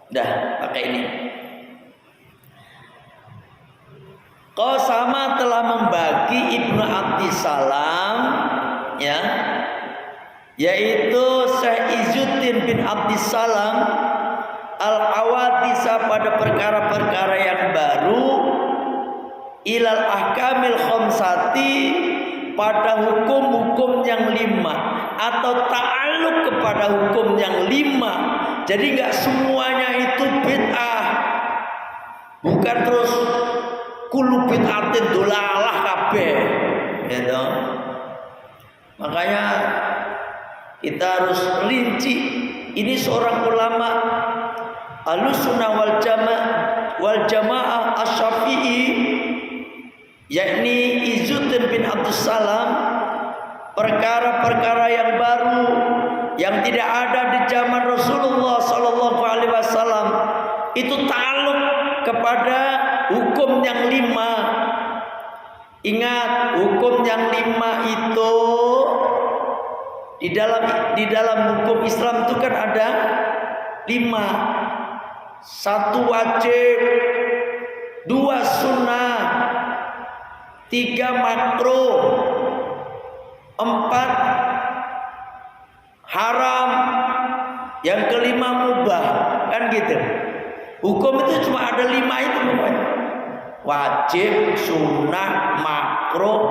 Dah, pakai ini. Qasama telah membagi Ibnu Abdissalam, ya, yaitu Syekh Izzuddin bin Abdissalam al-awadisa pada perkara-perkara yang baru, ilal ahkamil khamsati pada hukum-hukum yang 5, atau ta'alluq kepada hukum yang 5. Jadi enggak semuanya itu bid'ah. Bukan terus kullu bid'atin dolalah kabeh, gitu. Makanya kita harus rinci. Ini seorang ulama Ahlussunnah wal Jamaah Asy-Syafi'i, yakni Izzuddin bin Abdussalam, perkara-perkara yang baru yang tidak ada di zaman Rasulullah sallallahu alaihi wasallam itu ta'alluq kepada hukum yang 5. Ingat, hukum yang 5 itu di dalam hukum Islam itu kan ada 5. 1 wajib, 2 sunnah, 3 makruh, 4 haram, yang kelima mubah, kan gitu. Hukum itu cuma ada 5 itu pokoknya. Wajib, sunnah, makruh,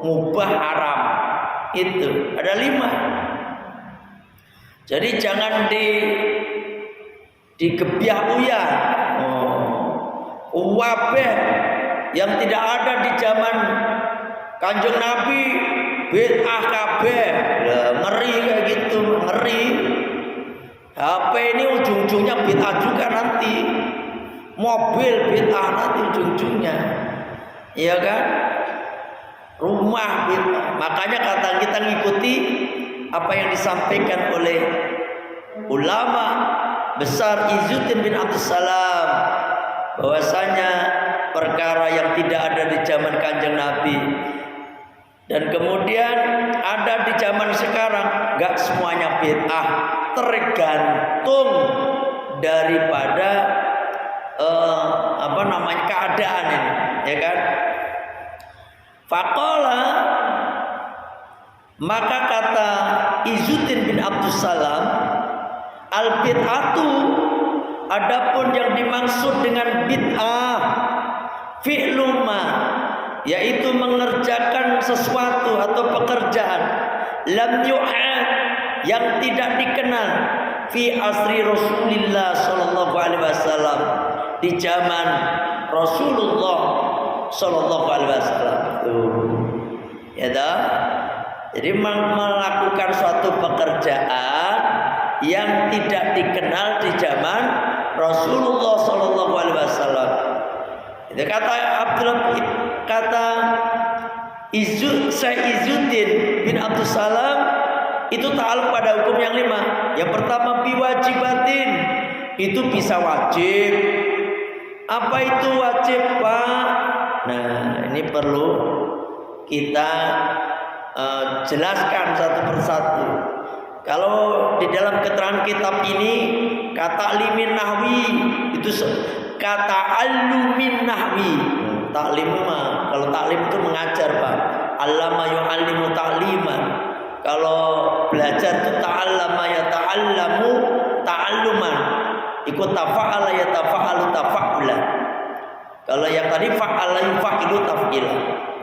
mubah, haram. Itu ada 5. Jadi jangan digebyah uyah. Wabeh yang tidak ada di zaman Kanjeng Nabi, bid'ah kabeh. Ngeri kayak gitu, ngeri. HP ini ujung-ujungnya bid'ah juga nanti. Mobil bid'ah nanti ujung-ujungnya. Iya kan? Rumah bid'ah. Makanya kata kita ngikuti apa yang disampaikan oleh ulama besar Izzuddin bin Abdussalam, bahwasanya perkara yang tidak ada di zaman Kanjeng Nabi dan kemudian ada di zaman sekarang, enggak semuanya bid'ah, tergantung daripada keadaan ini, ya kan? Faqala, maka kata Izzuddin bin Abdussalam, al bid'atu, adapun yang dimaksud dengan bid'ah, fi'lu ma, yaitu mengerjakan sesuatu atau pekerjaan, lam yu'ad, yang tidak dikenal, fi asri Rasulillah sallallahu alaihi wasallam, di zaman Rasulullah sallallahu alaihi wasallam. Ya dah. Jadi melakukan suatu pekerjaan yang tidak dikenal di zaman Rasulullah sallallahu alaihi wasallam. Itu kata Syekh Izzuddin bin Abdussalam, itu ta'alluq pada hukum yang 5. Yang pertama biwajibatin, itu bisa wajib. Apa itu wajib, Pak? Nah, ini perlu kita jelaskan satu persatu. Kalau di dalam keterangan kitab ini kata limin nahwi, itu kata alumin nahwi. Taklim mah, kalau taklim itu mengajar, Pak. Allama yu'allimu ta'liman. Kalau belajar itu ta'allama ya ta'allamu ta'alluman. Ikut tafa'ala ya tafa'alu tafa'ula. Kalau yang tadi fa'ala yufa'ilu taf'ila.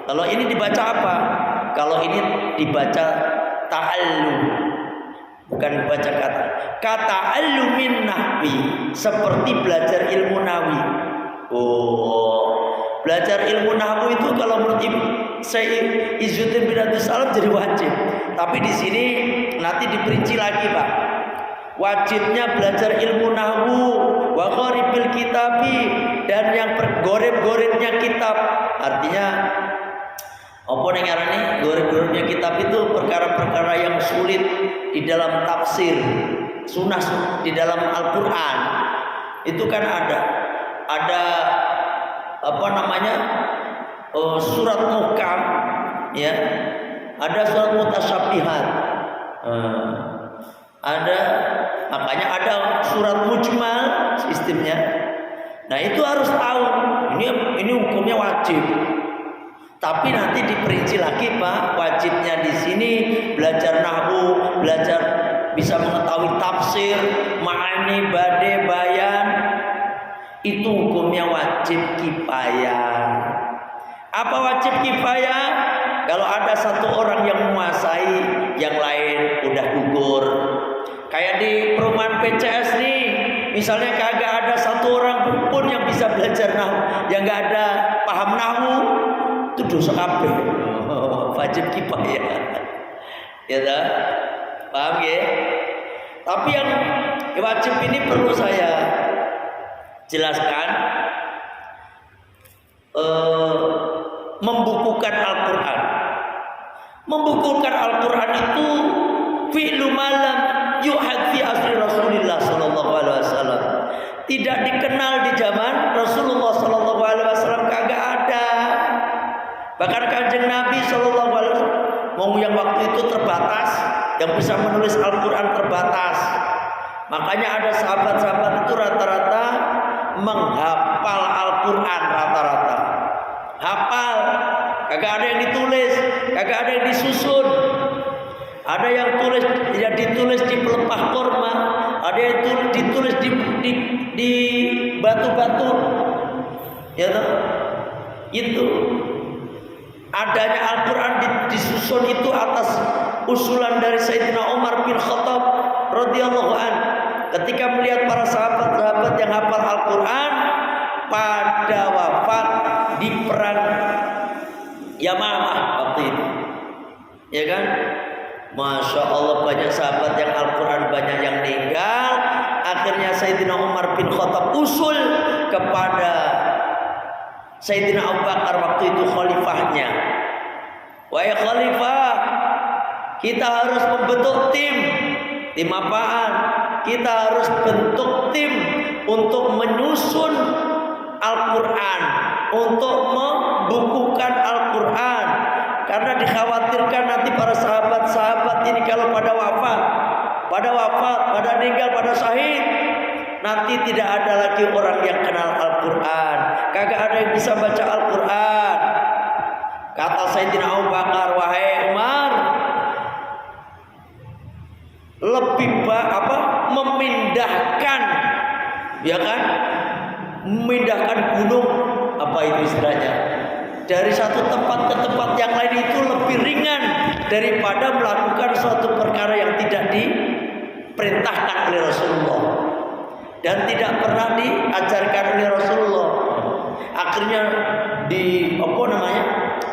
Kalau ini dibaca apa? Kalau ini dibaca ta'allum, bukan baca kata. Kata alumin nahwi, seperti belajar ilmu nahwi. Belajar ilmu nahwu itu kalau menurut Syekh Izzuddin bin Abdussalam jadi wajib. Tapi di sini nanti diperinci lagi, Pak. Wajibnya belajar ilmu nahwu, wa qaribil kitabi, dan yang goreb-gorebnya kitab. Artinya apa yang ngarani goreb-gorebnya kitab itu perkara-perkara yang sulit di dalam tafsir, sunnah di dalam Al-Qur'an. Itu kan ada surat muhkam, ya, ada surat mutasyabihat, makanya ada surat mujmal, sistemnya. Nah itu harus tahu. Ini hukumnya wajib. Tapi nanti diperinci lagi Pak, wajibnya di sini belajar nahwu, belajar bisa mengetahui tafsir, ma'ani, bade, bayan. Itu hukumnya wajib kifayah. Apa wajib kifayah? Kalau ada satu orang yang menguasai, yang lain udah gugur. Kayak di perumahan PCS nih, misalnya kagak ada satu orang pun yang bisa belajar nahwu, yang nggak ada paham nahwu, itu dosa kabeh. Wajib kifayah. Ya dah? Paham ya? Tapi yang wajib ini perlu saya jelaskan, membukukan Al-Quran. Membukukan Al-Quran itu fi'lu malam yuhad fi asri Rasulullah sallallahu alaihi wasallam. Tidak dikenal di zaman Rasulullah sallallahu alaihi wasallam, kagak ada. Bahkan Kanjeng Nabi sallallahu alaihi wasallam mau yang waktu itu terbatas, yang bisa menulis Al-Quran terbatas. Makanya ada sahabat-sahabat itu rata-rata menghafal Al-Quran rata-rata. Hafal, kagak ada yang ditulis, kagak ada yang disusun. Ada yang tulis, ya ditulis di pelepah kurma, ada yang ditulis di batu-batu. Ya toh? Itu adanya Al-Quran disusun itu atas usulan dari Sayyidina Umar bin Khattab radhiyallahu an. Ketika melihat para sahabat-sahabat yang hafal Al-Quran pada wafat di perang Yamamah waktu itu, ya kan? Masya Allah, banyak sahabat yang Al-Quran banyak yang meninggal. Akhirnya Sayyidina Umar bin Khattab usul kepada Sayyidina Abu Bakar waktu itu khalifahnya, wahai khalifah, kita harus membentuk tim apaan? Kita harus bentuk tim untuk menyusun Al-Quran, untuk membukukan Al-Quran, karena dikhawatirkan nanti para sahabat-sahabat ini kalau pada wafat, pada meninggal, pada syahid, nanti tidak ada lagi orang yang kenal Al-Quran, kagak ada yang bisa baca Al-Quran. Kata Sayyidina Abu Bakar, wahai Umar, lebih memindahkan, ya kan, memindahkan gunung, apa itu istilahnya, dari satu tempat ke tempat yang lain itu lebih ringan daripada melakukan suatu perkara yang tidak diperintahkan oleh Rasulullah dan tidak pernah diajarkan oleh Rasulullah. Akhirnya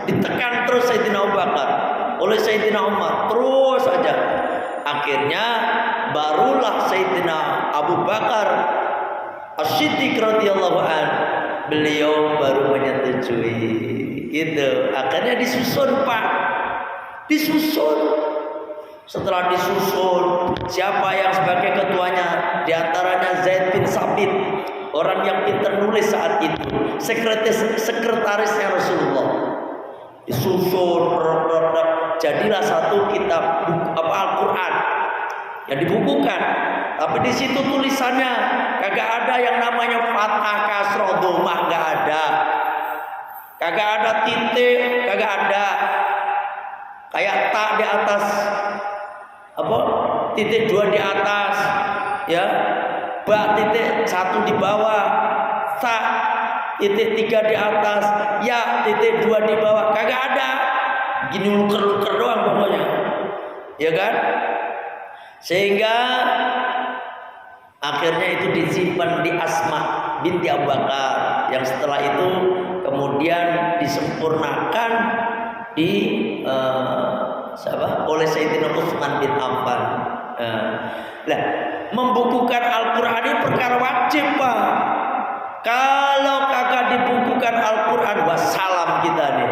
ditekan terus Sayyidina Abu Bakar oleh Sayyidina Umar, terus saja. Akhirnya barulah Sayyidina Abu Bakar As-Siddiq radhiyallahu an, beliau baru menyetujui. Gitu. Akhirnya disusun Pak, disusun. Setelah disusun, siapa yang sebagai ketuanya? Di antaranya Zaid bin Sabit, orang yang pintar nulis saat itu, sekretarisnya Rasulullah. Disusun, jadilah satu kitab Al-Quran yang dibukukan. Tapi di situ tulisannya kagak ada yang namanya fathah, kasroh, dhammah, nggak ada. Kagak ada titik, kagak ada. Kayak tak di atas, titik 2 di atas, ya, ba titik 1 di bawah, sa titik 3 di atas, ya titik 2 di bawah, kagak ada. Gini luker-luker doang pokoknya, ya kan? Sehingga akhirnya itu disimpan di Asma binti Abu Bakar, yang setelah itu kemudian disempurnakan oleh Sayyidina Utsman bin Affan. Nah, membukukan Al-Quran ini perkara wajib Pak. Kalau kagak dibukukan Al-Quran, wassalam kita nih.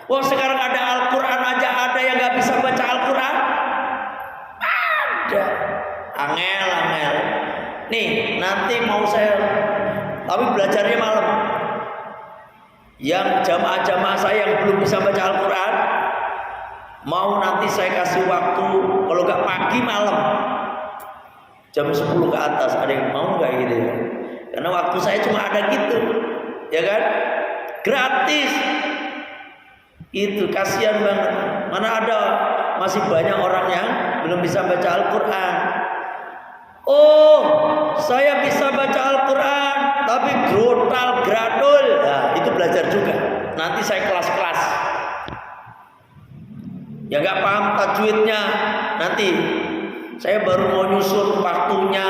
Wah, sekarang ada Al-Quran aja ada yang nggak bisa baca Al-Quran. Ada, angel. Nih, nanti mau saya, tapi belajarnya malam. Yang jamaah-jamaah saya yang belum bisa baca Al-Quran, mau nanti saya kasih waktu, kalau nggak pagi malam, jam 10 ke atas. Ada yang mau nggak gitu ya? Karena waktu saya cuma ada gitu, ya kan? Gratis. Itu kasihan banget. Mana ada masih banyak orang yang belum bisa baca Al-Quran. Oh, saya bisa baca Al-Quran, tapi grotal gradul. Nah, itu belajar juga. Nanti saya kelas-kelas. Ya nggak paham tajwidnya, nanti saya baru mau nyusun waktunya.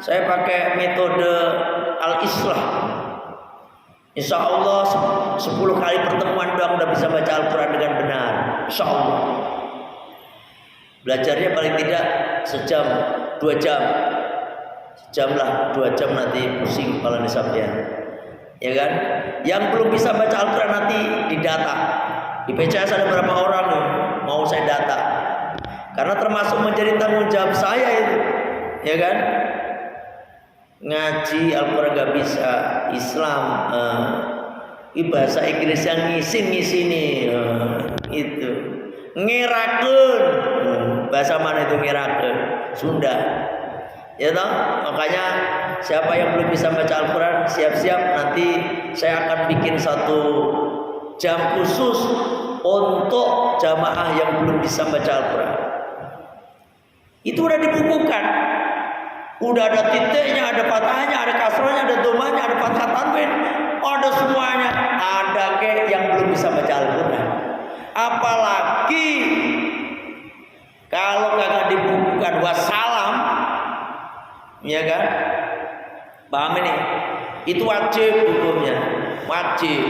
Saya pakai metode Al-Islah. Insya Allah 10 kali pertemuan doang udah bisa baca Al-Quran dengan benar. Insya Allah. Belajarnya paling tidak sejam, 2 jam. Sejam lah, 2 jam nanti pusing kepala nisabnya. Ya kan? Yang belum bisa baca Al-Quran nanti didata. Di PCS ada berapa orang nih? Mau saya data. Karena termasuk menjadi tanggung jawab saya itu. Ya kan? Ngaji Al-Quran gak bisa, Islam bahasa Inggris yang ngisi nih, itu ngerakeun, bahasa mana itu ngerakeun? Sunda, ya toh. Makanya siapa yang belum bisa baca Al-Quran siap-siap, nanti saya akan bikin satu jam khusus untuk jamaah yang belum bisa baca Al-Quran. Itu udah dibukukan. Udah ada titiknya, ada patahnya, ada kasrohnya, ada domanya, ada fathah tanwin, ada semuanya. Ada kayak yang belum bisa baca Al-Quran. Apalagi kalau kagak dibukukan wassalam, ya kan? Paham ini? Itu wajib hukumnya, wajib.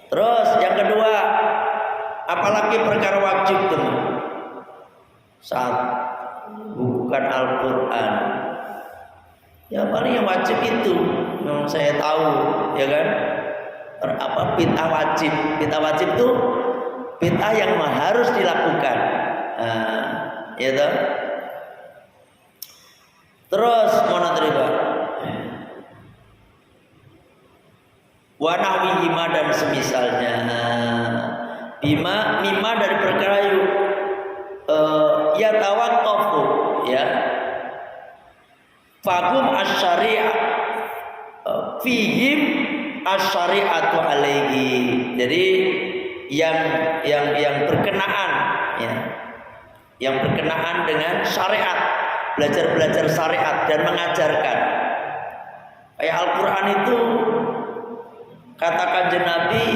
Terus yang kedua, apalagi perkara wajib teman. Saat bukan Al-Quran, ya paling yang wajib itu yang saya tahu, ya kan? Apa bid'ah wajib? Bid'ah wajib itu bid'ah yang harus dilakukan, ya toh? Terus mana terima? Wa nahwihima dan semisalnya, mima dari perkara ya tawaqqafu, ya fahum asy-syari'ah fihim asy-syari'atu alaihi. Jadi yang berkenaan, ya, yang berkenaan dengan syariat, belajar syariat dan mengajarkan. Kayak Al-Quran itu katakan Nabi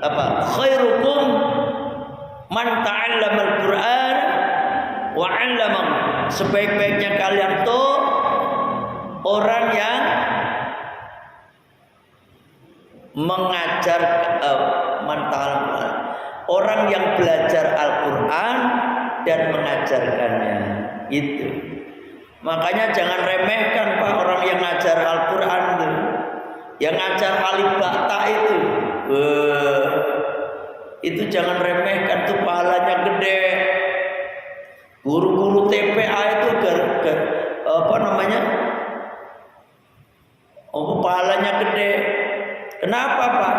apa? Khairukum man ta'allama al-Qur'an wa 'allamahu. Sebaik-baiknya kalian tuh orang yang mengajar orang yang belajar Al-Qur'an dan mengajarkannya. Itu. Makanya jangan remehkan Pak orang yang ngajar Al-Qur'an itu. Yang ngajar alif ba ta itu. Itu jangan remehkan, tuh pahalanya gede. Guru-guru TPA itu apa namanya? Oh, pahalanya gede. Kenapa Pak?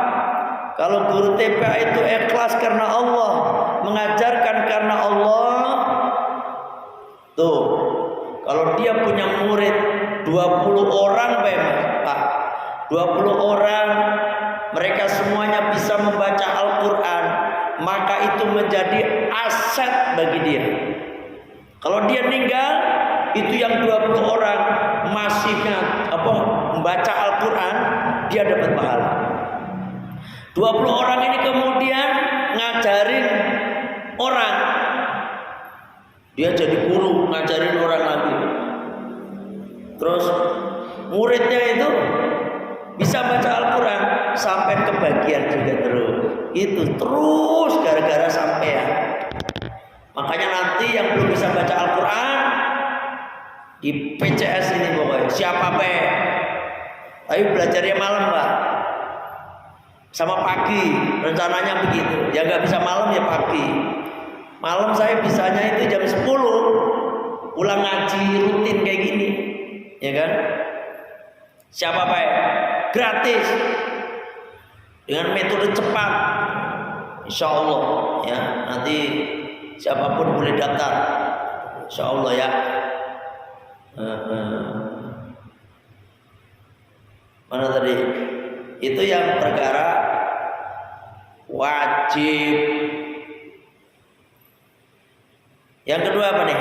Kalau guru TPA itu ikhlas karena Allah, mengajarkan karena Allah, tuh kalau dia punya murid 20 orang Pak, 20 orang, mereka semuanya bisa membaca Al-Quran, maka itu menjadi aset bagi dia. Kalau dia meninggal, itu yang 20 orang masih membaca Al-Quran, dia dapat pahala. 20 orang ini kemudian ngajarin orang, dia jadi guru ngajarin orang lagi. Terus muridnya itu bisa baca Al-Quran sampai kebagian juga terus. Itu terus gara-gara sampean. Makanya nanti yang belum bisa baca Al-Quran di PCS ini pokoknya siapa pe? Tapi belajarnya malam Pak, sama pagi. Rencananya begitu. Ya nggak bisa malam ya pagi. Malam saya bisanya itu jam 10 pulang ngaji rutin kayak gini, ya kan? Siapa pe? Gratis dengan metode cepat, insya Allah ya. Nanti siapapun boleh daftar, insya Allah ya. Mana tadi? Itu yang perkara wajib. Yang kedua apa nih?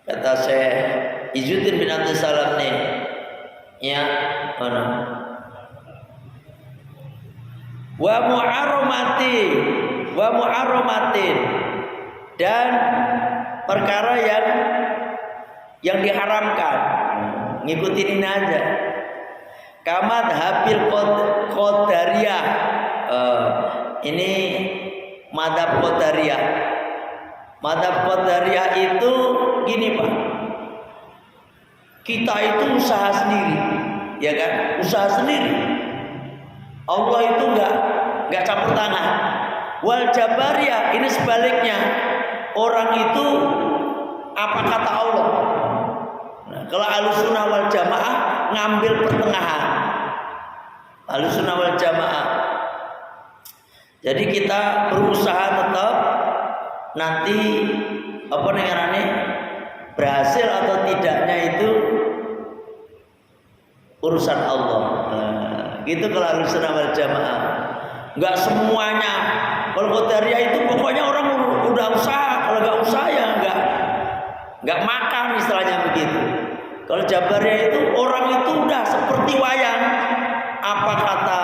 Kata Syekh Izzuddin bin Abdul Salam nih, ya mana? Wa muharramatin dan perkara yang diharamkan. Ngikutin ini aja. Kamat habil qadariyah. Ini madhab qadariyah. Madhab qadariyah itu gini Pak. Kita itu usaha sendiri, ya kan? Usaha sendiri. Allah itu enggak campur tangan. Wal jabariyah ini sebaliknya. Orang itu apa kata Allah. Nah, kalau Ahlussunnah wal Jamaah ngambil pertengahan. Ahlussunnah wal Jamaah. Jadi kita berusaha tetap nanti apa namanya berhasil atau tidaknya itu urusan Allah. Nah, gitu kalau Ahlussunnah wal Jamaah. Enggak semuanya. Kalau qadariyah itu pokoknya orang udah usaha, kalau enggak usaha ya enggak makan istilahnya begitu. Kalau Jabariyah itu orang itu udah seperti wayang. Apa kata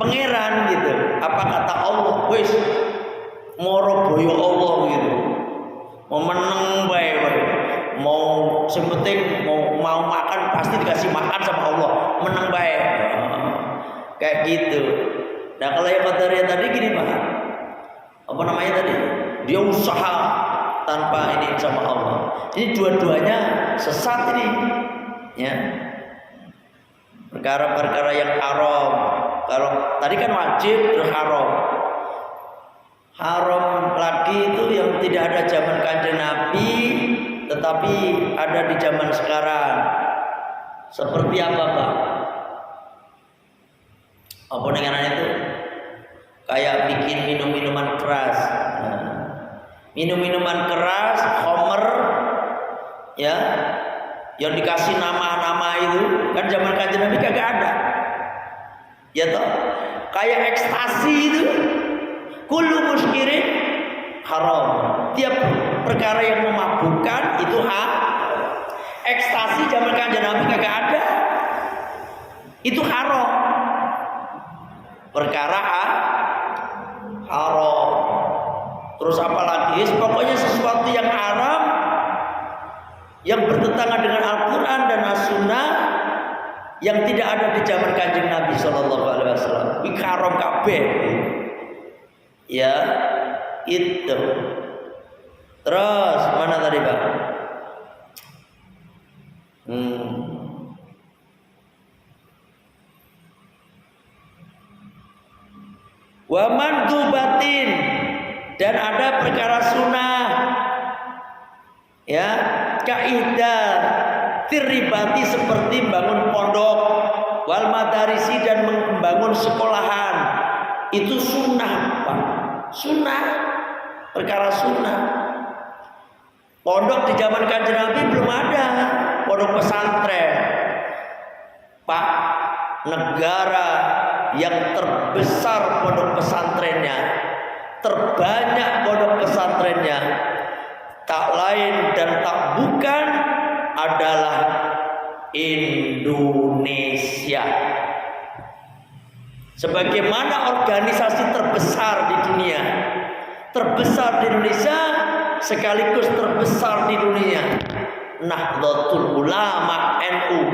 pangeran gitu, apa kata Allah, wis moro boyo Allah gitu. Mau meneng bae. Mau sepenting mau makan pasti dikasih makan sama Allah, meneng bae. Kayak gitu. Nah kalau yang qadariyah tadi gini Pak, apa namanya tadi? Dia usaha tanpa ini sama Allah. Ini dua-duanya sesat ini, ya. Perkara-perkara yang haram. Kalau tadi kan wajib terus haram. Haram lagi itu yang tidak ada zaman Kanjeng Nabi, tetapi ada di zaman sekarang. Seperti apa Pak? Apa namanya itu? Kayak bikin minum-minuman keras. Minum-minuman keras, khamr, ya, yang dikasih nama-nama itu kan zaman Kanjeng Nabi kagak ada, ya toh? Kayak ekstasi itu, kullu muskirin haram. Tiap perkara yang memabukkan itu ekstasi zaman Kanjeng Nabi kagak ada, itu haram. Perkara haram. Terus apa lagi? Pokoknya sesuatu yang haram yang bertentangan dengan Al-Quran dan As-Sunnah yang tidak ada di zaman Kanjeng Nabi Sallallahu Alaihi Wasallam. Ini haram kabeh. Ya itu. Terus mana tadi Pak? Wa mandubatin dan ada perkara sunnah, ya, kaidah tiribati seperti bangun pondok, wal madarisi dan membangun sekolahan, itu sunnah Pak. Sunnah, perkara sunnah. Pondok di zaman Kanjeng Nabi belum ada, pondok pesantren Pak. Negara yang terbesar pondok pesantrennya, terbanyak pondok pesantrennya, tak lain dan tak bukan adalah Indonesia. Sebagaimana organisasi terbesar di dunia, terbesar di Indonesia sekaligus terbesar di dunia, Nahdlatul Ulama NU.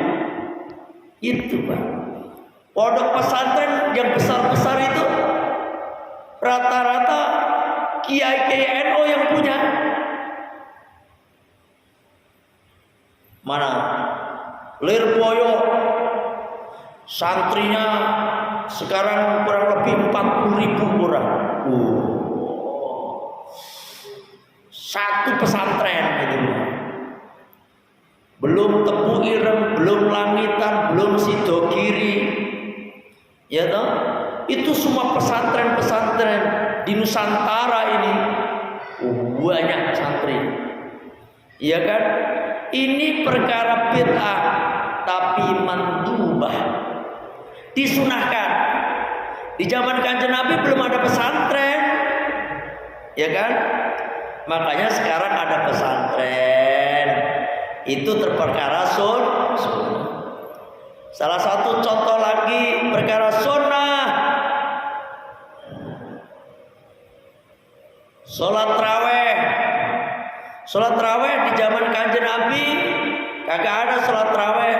Itu Pak. Pondok pesantren yang besar-besar itu rata-rata kiai-kiai NU yang punya. Mana? Lirboyo santrinya sekarang kurang lebih 40.000 orang. Satu pesantren gitu. Belum Tepu Ireng, belum Langitan, belum Sidogiri. Ya toh? Itu semua pesantren-pesantren di Nusantara ini banyak santri. Iya kan? Ini perkara bid'ah, tapi mandubah, disunahkan. Di zaman Kanjeng Nabi belum ada pesantren, ya kan? Makanya sekarang ada pesantren. Itu terperkara sunnah. Salah satu contoh lagi perkara sunnah, sholat taraweh. Sholat taraweh di zaman Kanjeng Nabi kagak ada sholat taraweh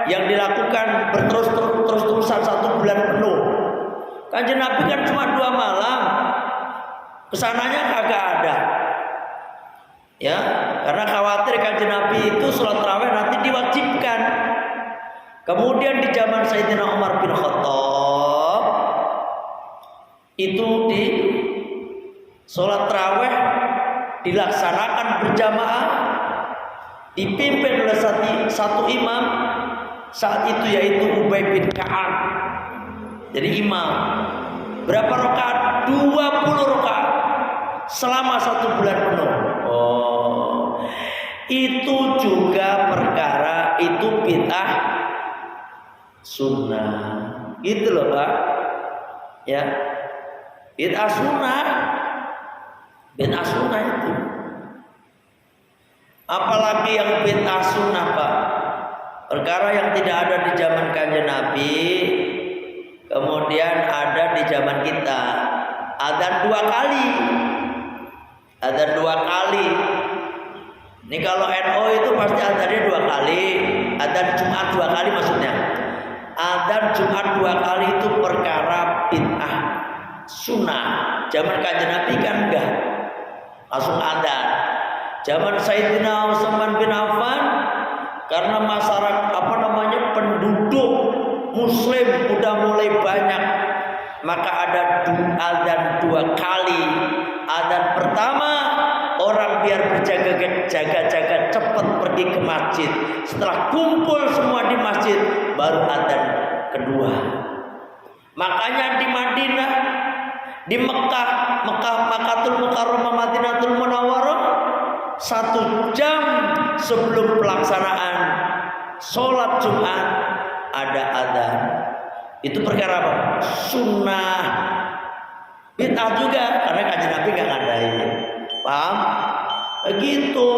yang dilakukan berterus-terusan 1 bulan penuh. Kanjeng Nabi kan cuma 2 malam, kesananya kagak ada. Ya, karena khawatir Kanjeng Nabi itu sholat taraweh nanti diwajibkan. Kemudian di zaman Sayyidina Umar bin Khattab itu di sholat taraweh dilaksanakan berjamaah, dipimpin oleh satu imam saat itu, yaitu Ubay bin Ka'ab. Jadi imam. Berapa rakaat? 20 rakaat selama 1 bulan penuh. Oh, itu juga perkara itu bid'ah sunnah. Gitu loh Pak. Ya, bid'ah sunnah. Bid'ah sunnah itu. Apalagi yang bid'ah sunnah Pak, perkara yang tidak ada di zaman Kanjeng Nabi, kemudian ada di zaman kita. Adzan 2 kali. Adzan 2 kali. Ini kalau NO itu pasti adzannya 2 kali. Adzan Jumat 2 kali maksudnya. Adzan Jumat 2 kali itu perkara bid'ah sunnah. Zaman Kanjeng Nabi kan enggak langsung adzan. Zaman Sayyidina Utsman bin Affan, karena masyarakat penduduk Muslim udah mulai banyak, maka ada adzan 2 kali. Adzan pertama orang biar berjaga-jaga cepat pergi ke masjid. Setelah kumpul semua di masjid, baru adzan kedua. Makanya di Madinah, di Mekah, Makatul Mukarramah, Madinatul Munawwarah, 1 jam sebelum pelaksanaan sholat Jumat ada adzan. Itu perkara apa? Sunnah. Bid'ah juga karena Kanjeng Nabi nggak ngadain. Paham? Begitu.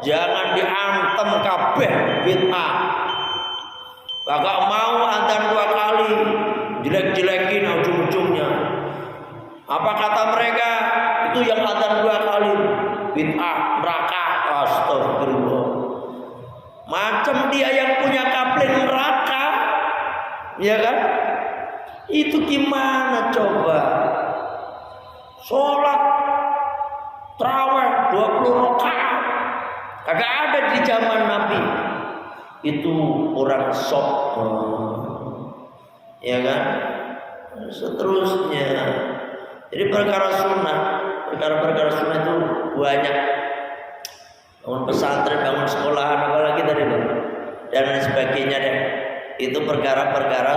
Jangan diantem kabeh bid'ah. Kagak mau adzan 2 kali, jelek-jelekin ujung-ujungnya. Apa kata mereka? Itu yang adzan 2 kali bid'ah, neraka. Astagfirullah. Macam dia yang punya kapling neraka, ya kan? Itu gimana coba? Sholat tarawih 20 rakaat kagak ada di zaman Nabi. Itu orang sok, ya kan? Seterusnya. Jadi perkara sunnah, perkara sunnah itu banyak. Bangun pesantren, bangun sekolahan, apalagi tadi dan lain sebagainya deh. Itu perkara-perkara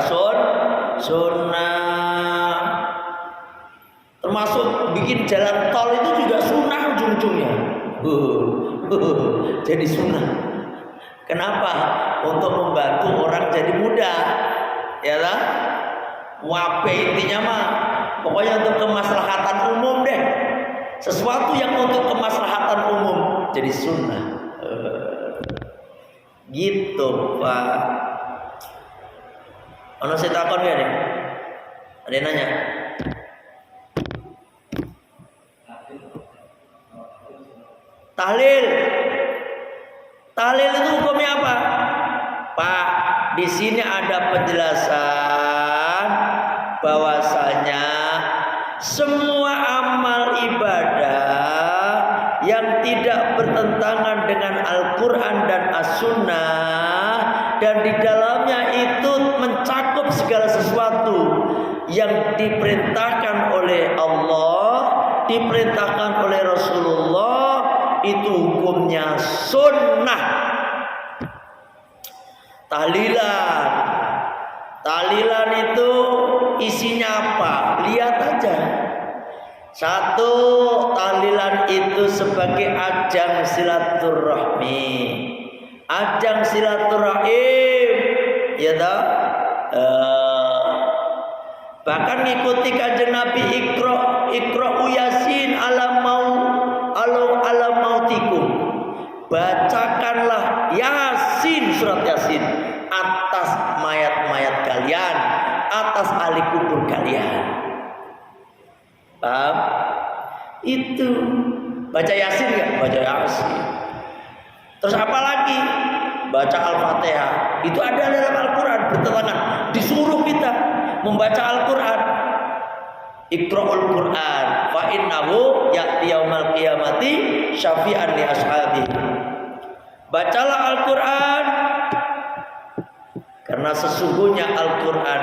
sunnah. Termasuk bikin jalan tol itu juga sunnah ujung-ujungnya. Jadi sunnah. Kenapa? Untuk membantu orang jadi mudah, ya lah. Wape intinya mah, pokoknya untuk kemaslahatan umum deh. Sesuatu yang untuk kemaslahatan umum jadi sunnah. Gitu Pak. Ono saya takon ya deh. Ada yang nanya? Tahlil. Tahlil itu hukumnya apa? Pak, di sini ada penjelasan bahwasanya semua amal ibadah yang tidak bertentangan dengan Al-Quran dan As-Sunnah, dan di dalamnya itu mencakup segala sesuatu yang diperintahkan oleh Allah, diperintahkan oleh Rasulullah, itu hukumnya sunnah. Tahlilan itu isinya apa? Lihat aja. 1, tahlilan itu sebagai ajang silaturahmi. Ajang silaturahim Bahkan ngikuti kanjeng Nabi Iqra Yasin ala mautikum. Bacakanlah Yasin, surat Yasin atas mayat-mayat kalian, atas ahli kubur kalian. Paham? Itu baca Yasin ya, baca Yasin. Terus apa lagi? Baca Al-Fatihah. Itu ada dalam Al-Quran, bertentangan. Disuruh kita membaca Al-Quran. Iqra'ul Quran fa innahu ya'ti yaumal qiyamati syafi'an li ashabi. Bacalah Al-Quran, karena sesungguhnya Al-Quran,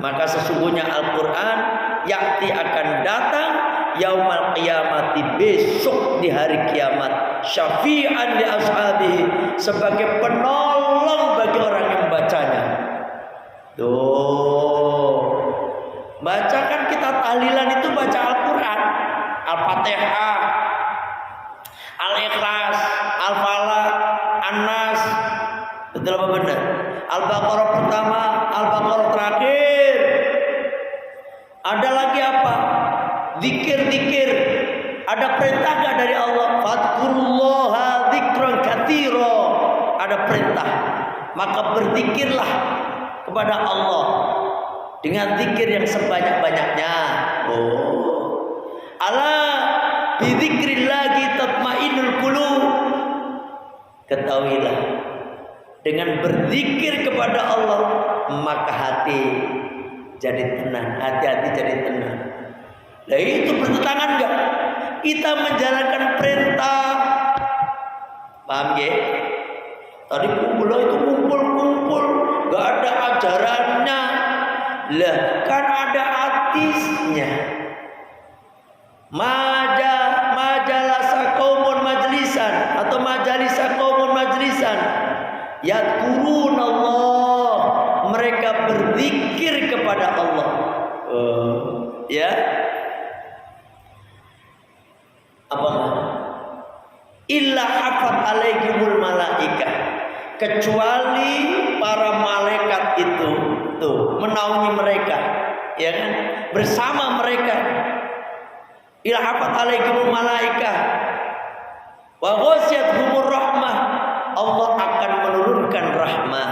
maka sesungguhnya Al-Quran ya'ti akan datang yaumal qiyamati, besok di hari kiamat, syafi'an li ashabi, sebagai penolong bagi orang yang membacanya. Tuh, bacakan kita tahlilan itu baca Al-Quran, Al-Fatihah, Al-Ikhlas, Al-Falaq, An-Nas, betul apa benar? Al-Baqarah pertama, Al-Baqarah terakhir. Ada lagi apa? Zikir-zikir. Ada perintah gak dari Allah? Fadkurullaha dzikran katsira. Ada perintah. Maka berzikirlah kepada Allah dengan zikir yang sebanyak-banyaknya. Ala bidzikrillahi tatmainnul qulub. Ketahuilah, dengan berzikir kepada Allah maka hati jadi tenang, hati-hati jadi tenang. Nah, itu bertentangan enggak? Kita menjalankan perintah. Paham ya? Tadi kumpul itu kumpul, enggak ada ajarannya. Lah, kan ada hadisnya. Majalasa qaumun majlisan atau majalisa qaumun majlisan yadkurun Allah, mereka berzikir kepada Allah. Ya, apa? Illa hafat alaihimul malaikah, kecuali para malaikat itu tuh menaungi mereka, ya kan? Bersama mereka. Illa hafat alaihimul malaikah wa ghasyiyatuhumur rahmah, Allah akan menurunkan rahmat.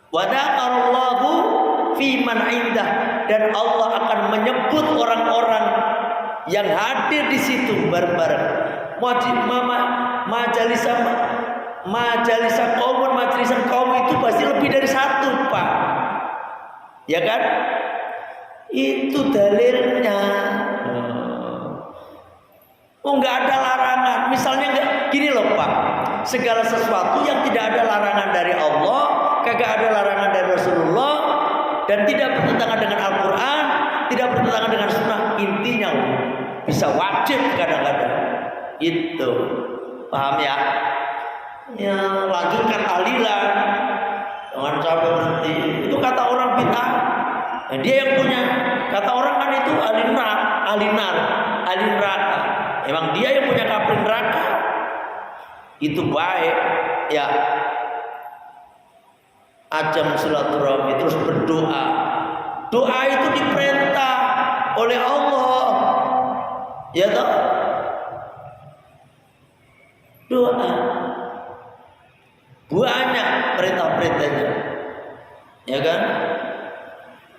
Wa dzaqarallahu fi man indah, dan Allah akan menyebut orang-orang yang hadir di situ bareng-bareng. Majalisa kaum itu pasti lebih dari satu, Pak. Ya kan? Itu dalilnya. Oh, nggak ada larangan. Misalnya nggak gini loh, Pak. Segala sesuatu yang tidak ada larangan dari Allah, kagak ada larangan dari Rasulullah, dan tidak bertentangan dengan Al-Quran, tidak bertentangan dengan Sunnah, intinya bisa wajib kadang-kadang. Itu, paham ya? Ya, lanjutkan tahlilan, jangan sampai berhenti. Itu kata orang bid'ah. Nah, dia yang punya. Kata orang kan itu ahli neraka. Emang dia yang punya kapling neraka. Itu baik, ya. Ajam silaturahmi, terus berdoa. Doa itu diperintah oleh Allah, ya toh? Doa banyak perintah-perintahnya, ya kan?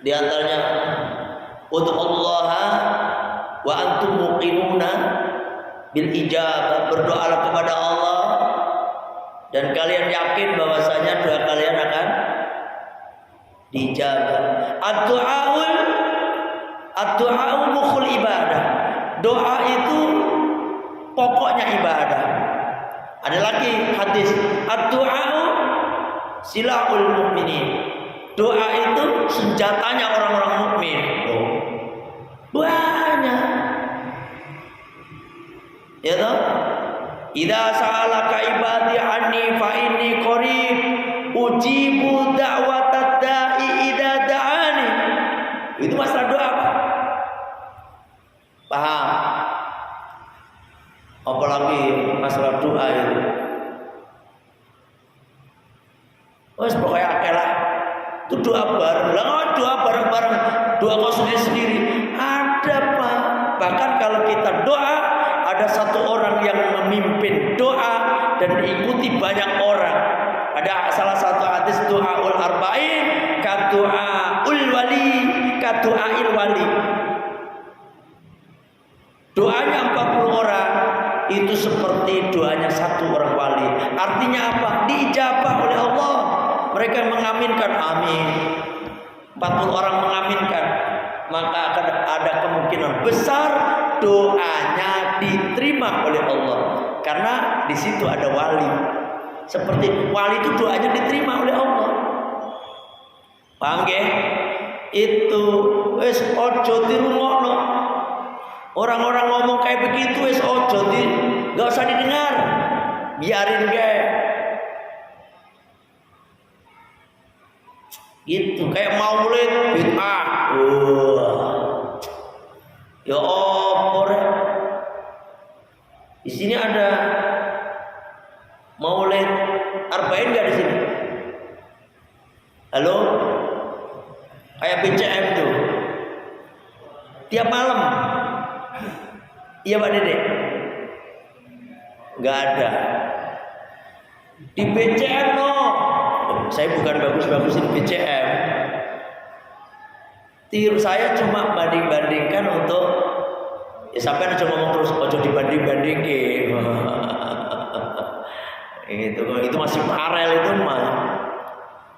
Di antaranya untuk Allah wa antum muqinuna bil ijabah, berdoalah kepada Allah dan kalian yakin bahwasanya doa kalian akan dijabah. Ad-du'a'u mukhul ibadah. Doa itu pokoknya ibadah. Ada lagi hadis, ad-du'a'u silahul mu'minin. Doa itu senjatanya orang-orang mukmin. Banyak. Ya toh? Idza sa'alaka ibadi anni fa inni qarib ujibu da'watad da'i idza da'ani. Itu masalah doa, Pak. Paham? Apalagi masalah doa itu. Wes pokoknya akeh lah. Itu doa bareng. Lah doa bareng-bareng, doa kau sendiri-sendiri. Ada Pak. Bahkan kalau kita doa, ada satu orang yang memimpin doa dan diikuti banyak orang. Ada salah satu hadis doaul arba'in, kadu'aul wali, kadu'ail wali. Doanya 40 orang itu seperti doanya satu orang wali. Artinya apa? Diijabah oleh Allah. Mereka mengaminkan, amin. 40 orang mengaminkan, maka akan ada kemungkinan besar doanya diterima oleh Allah. Karena di situ ada wali. Seperti wali itu doanya diterima oleh Allah. Paham nggih? Itu wis ojo dirungokno. Orang-orang ngomong kayak begitu wis ojo enggak usah didengar. Biarin kayak gitu, kayak maulid bid'ah. Ya opor. Di sini ada maulid arba'in enggak di sini? Halo? Kayak BCM tuh. Tiap malam. Iya Pak Dede? Enggak ada. Di BCM no. Saya bukan bagus-bagusin BCM. Tiru saya cuma banding-bandingkan untuk ya sampai aja ngomong terus ojo dibanding-bandingin. Itu masih parel itu mah.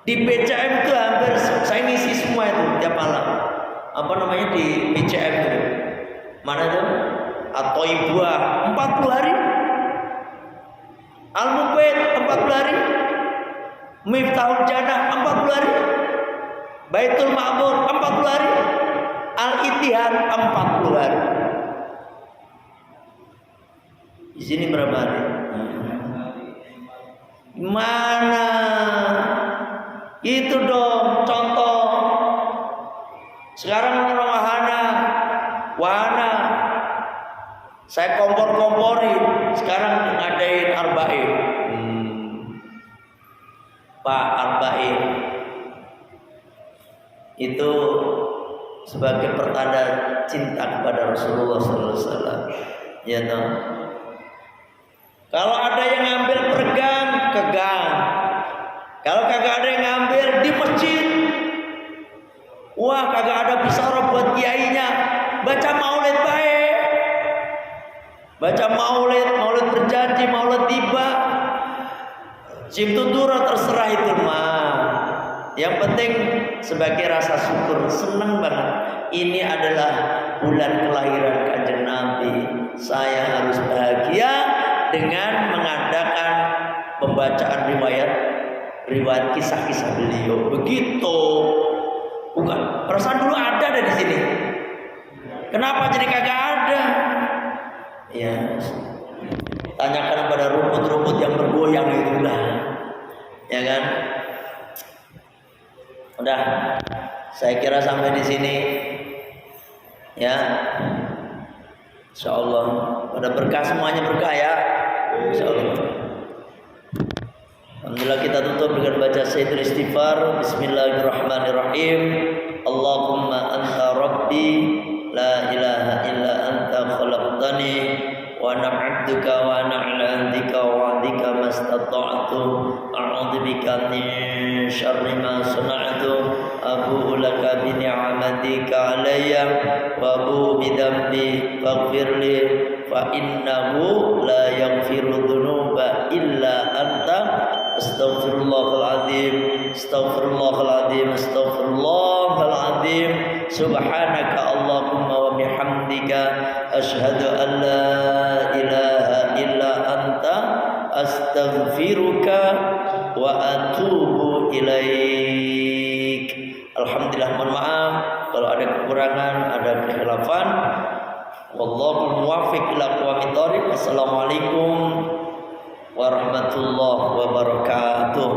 Di BCM itu hampir saya ngisi semua itu tiap malam. Apa namanya di BCM itu? Mana itu? Atau Ibuah 40 hari. Al-Muqayyid 40 hari. Miftahul Jannah 40 hari. Baitul Ma'mur 40 hari. Al-Ittihad 40 hari. Di sini berapa hari? Mana? Itu dong contoh. Sekarang wahana. Saya kompor-komporin. Sekarang ngadain arba'in. Pak arba'in itu sebagai pertanda cinta kepada Rasulullah SAW. Ya toh. Kalau ada yang ngambil pergang, kegang. Kalau kagak ada yang ngambil di masjid, wah kagak ada bisyarah buat kiainya. Baca maulid baik. Baca maulid berjanji, maulid tiba. Ciptudura terserah itu mah. Yang penting sebagai rasa syukur, senang banget. Ini adalah bulan kelahiran Kanjeng Nabi. Saya harus bahagia dengan mengadakan pembacaan riwayat kisah-kisah beliau. Begitu. Bukan. Perasaan dulu ada di sini. Kenapa jadi kagak ada? Ya. Tanyakan pada rumput-rumput yang bergoyang itulah. Ya kan? Udah. Saya kira sampai di sini. Ya. Insyaallah pada berkah, semuanya berkah ya. Insyaallah. Alhamdulillah, kita tutup dengan baca Sayyidul Istighfar. Bismillahirrahmanirrahim. Allahumma anta rabbi la ilaha illa anta khalaqtani wa ana 'abduka wa ana 'ala ahdika wa 'adika mastata'tu a'udzu bika min syarri ma sana'tu abu'u laka bi ni'matika 'alayya wa abu'u bi dhanbi faghfirli fa innahu la yaghfiru dzunuba illa anta astaghfirullahaladzim astaghfirullahaladzim astaghfirullahaladzim subhanaka Allahumma wa bihamdika asyhadu an la ilaha illa anta astaghfiruka wa atubu ilaik. Alhamdulillah, mohon maaf kalau ada kekurangan, ada kekhilafan. Wallahu muwaffiq ila aqwamit thoriq. Assalamualaikum warahmatullahi wabarakatuh.